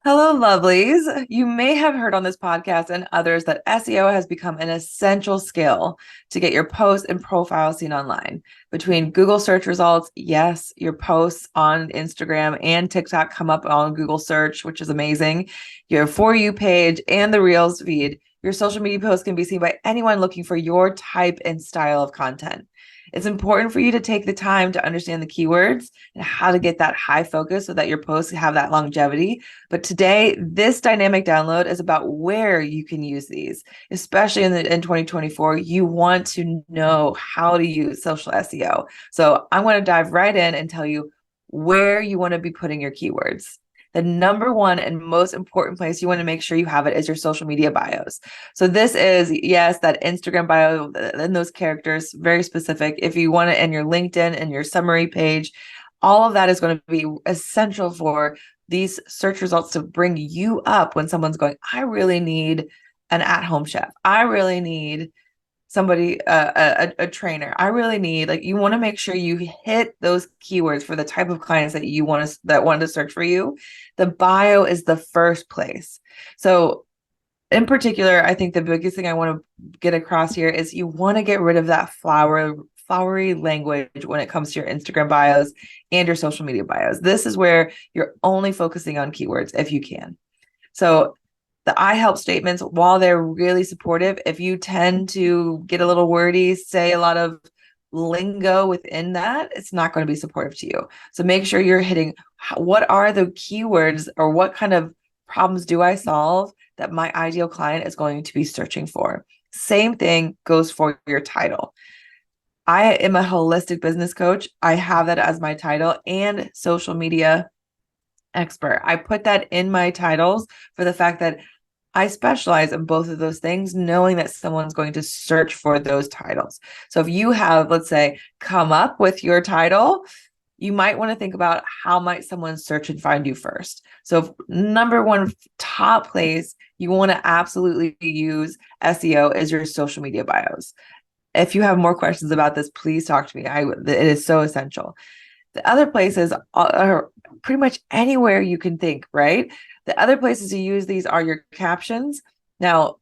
Hello, lovelies. You may have heard on this podcast and others that SEO has become an essential skill to get your posts and profile seen online. Between Google search results, yes, your posts on Instagram and TikTok come up on Google search, which is amazing. Your For You page and the Reels feed, your social media posts can be seen by anyone looking for your type and style of content. It's important for you to take the time to understand the keywords and how to get that high focus so that your posts have that longevity. But today, this dynamic download is about where you can use these, especially in 2024. You want to know how to use social SEO. So I'm going to dive right in and tell you where you want to be putting your keywords. The number one and most important place you want to make sure you have it is your social media bios. So this is, yes, that Instagram bio and those characters, very specific. If you want it in your LinkedIn and your summary page, all of that is going to be essential for these search results to bring you up when someone's going, I really need an at-home chef. I really need somebody, a trainer. I really need, like, you want to make sure you hit those keywords for the type of clients that you want to, that want to search for you. The bio is the first place. So in particular, I think the biggest thing I want to get across here is you want to get rid of that flowery language when it comes to your Instagram bios and your social media bios. This is where you're only focusing on keywords if you can. So the I help statements, while they're really supportive, if you tend to get a little wordy, say a lot of lingo within that, it's not going to be supportive to you. So make sure you're hitting what are the keywords or what kind of problems do I solve that my ideal client is going to be searching for. Same thing goes for your title. I am a holistic business coach. I have that as my title, and social media expert. I put that in my titles for the fact that I specialize in both of those things, knowing that someone's going to search for those titles. So if you have, let's say, come up with your title, you might want to think about how might someone search and find you first. So number one top place you want to absolutely use SEO is your social media bios. If you have more questions about this, please talk to me. It is so essential. The other places are pretty much anywhere you can think, right? The other places you use these are your captions. Now,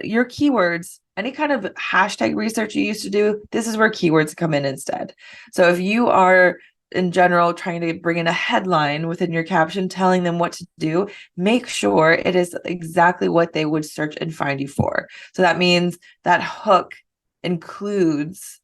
your keywords, any kind of hashtag research you used to do, this is where keywords come in instead. So if you are in general trying to bring in a headline within your caption, telling them what to do, make sure it is exactly what they would search and find you for. So that means that hook includes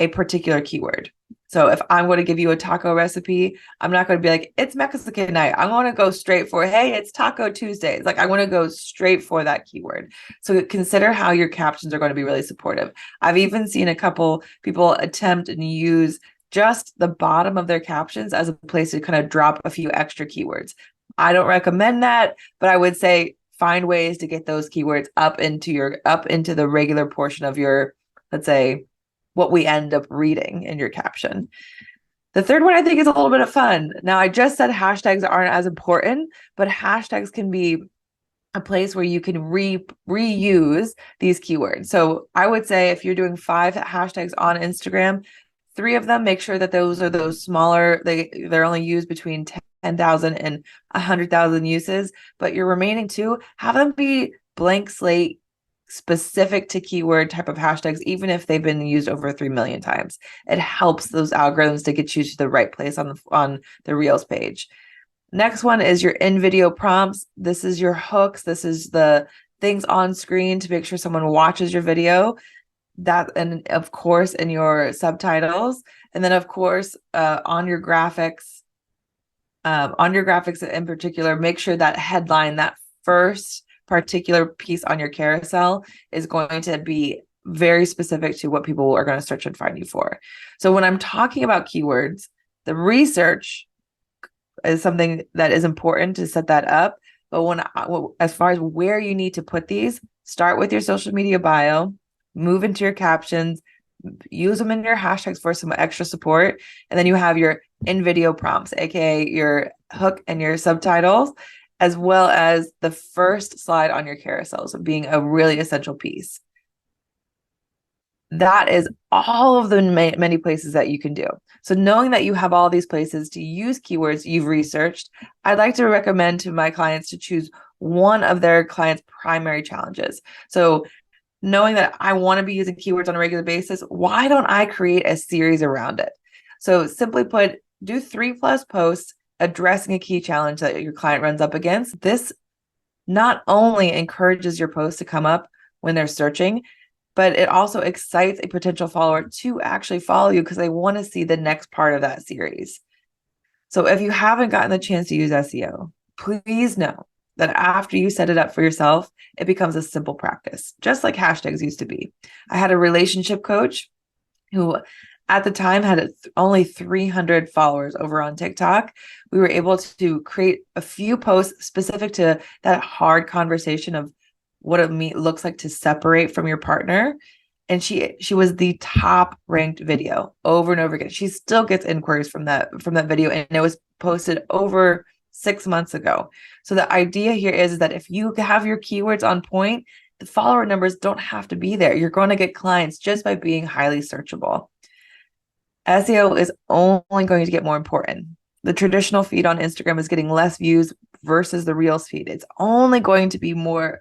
a particular keyword. So if I'm going to give you a taco recipe, I'm not going to be like, it's Mexican night. I'm going to go straight for, hey, it's Taco Tuesdays. Like, I want to go straight for that keyword. So consider how your captions are going to be really supportive. I've even seen a couple people attempt and use just the bottom of their captions as a place to kind of drop a few extra keywords. I don't recommend that, but I would say find ways to get those keywords up into the regular portion of your, let's say, what we end up reading in your caption. The third one I think is a little bit of fun. Now, I just said hashtags aren't as important, but hashtags can be a place where you can reuse these keywords. So I would say if you're doing 5 hashtags on Instagram, 3 of them, make sure that those are those smaller, they're only used between 10,000 and 100,000 uses, but your remaining 2, have them be blank slate, specific to keyword type of hashtags, even if they've been used over 3 million times. It helps those algorithms to get you to the right place on the Reels page. Next one is your in-video prompts. This is your hooks. This is the things on screen to make sure someone watches your video. That, and of course, in your subtitles. And then, of course, on your graphics in particular, make sure that headline, that first particular piece on your carousel is going to be very specific to what people are going to search and find you for. So when I'm talking about keywords, the research is something that is important to set that up. But as far as where you need to put these, start with your social media bio, move into your captions, use them in your hashtags for some extra support. And then you have your in-video prompts, aka your hook and your subtitles, as well as the first slide on your carousel, so being a really essential piece. That is all of the many places that you can do. So knowing that you have all these places to use keywords you've researched, I'd like to recommend to my clients to choose one of their clients' primary challenges. So knowing that I want to be using keywords on a regular basis, why don't I create a series around it? So simply put, do 3+ posts addressing a key challenge that your client runs up against. This not only encourages your posts to come up when they're searching, but it also excites a potential follower to actually follow you because they want to see the next part of that series. So if you haven't gotten the chance to use SEO, please know that after you set it up for yourself, it becomes a simple practice, just like hashtags used to be. I had a relationship coach who at the time had only 300 followers over on TikTok. We were able to create a few posts specific to that hard conversation of what it looks like to separate from your partner. And she was the top ranked video over and over again. She still gets inquiries from that video, and it was posted over 6 months ago. So the idea here is that if you have your keywords on point, the follower numbers don't have to be there. You're going to get clients just by being highly searchable. SEO is only going to get more important. The traditional feed on Instagram is getting less views versus the Reels feed. It's only going to be more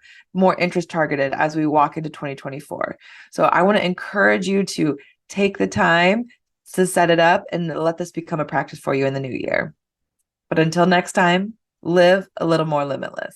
interest targeted as we walk into 2024. So I want to encourage you to take the time to set it up and let this become a practice for you in the new year. But until next time, live a little more limitless.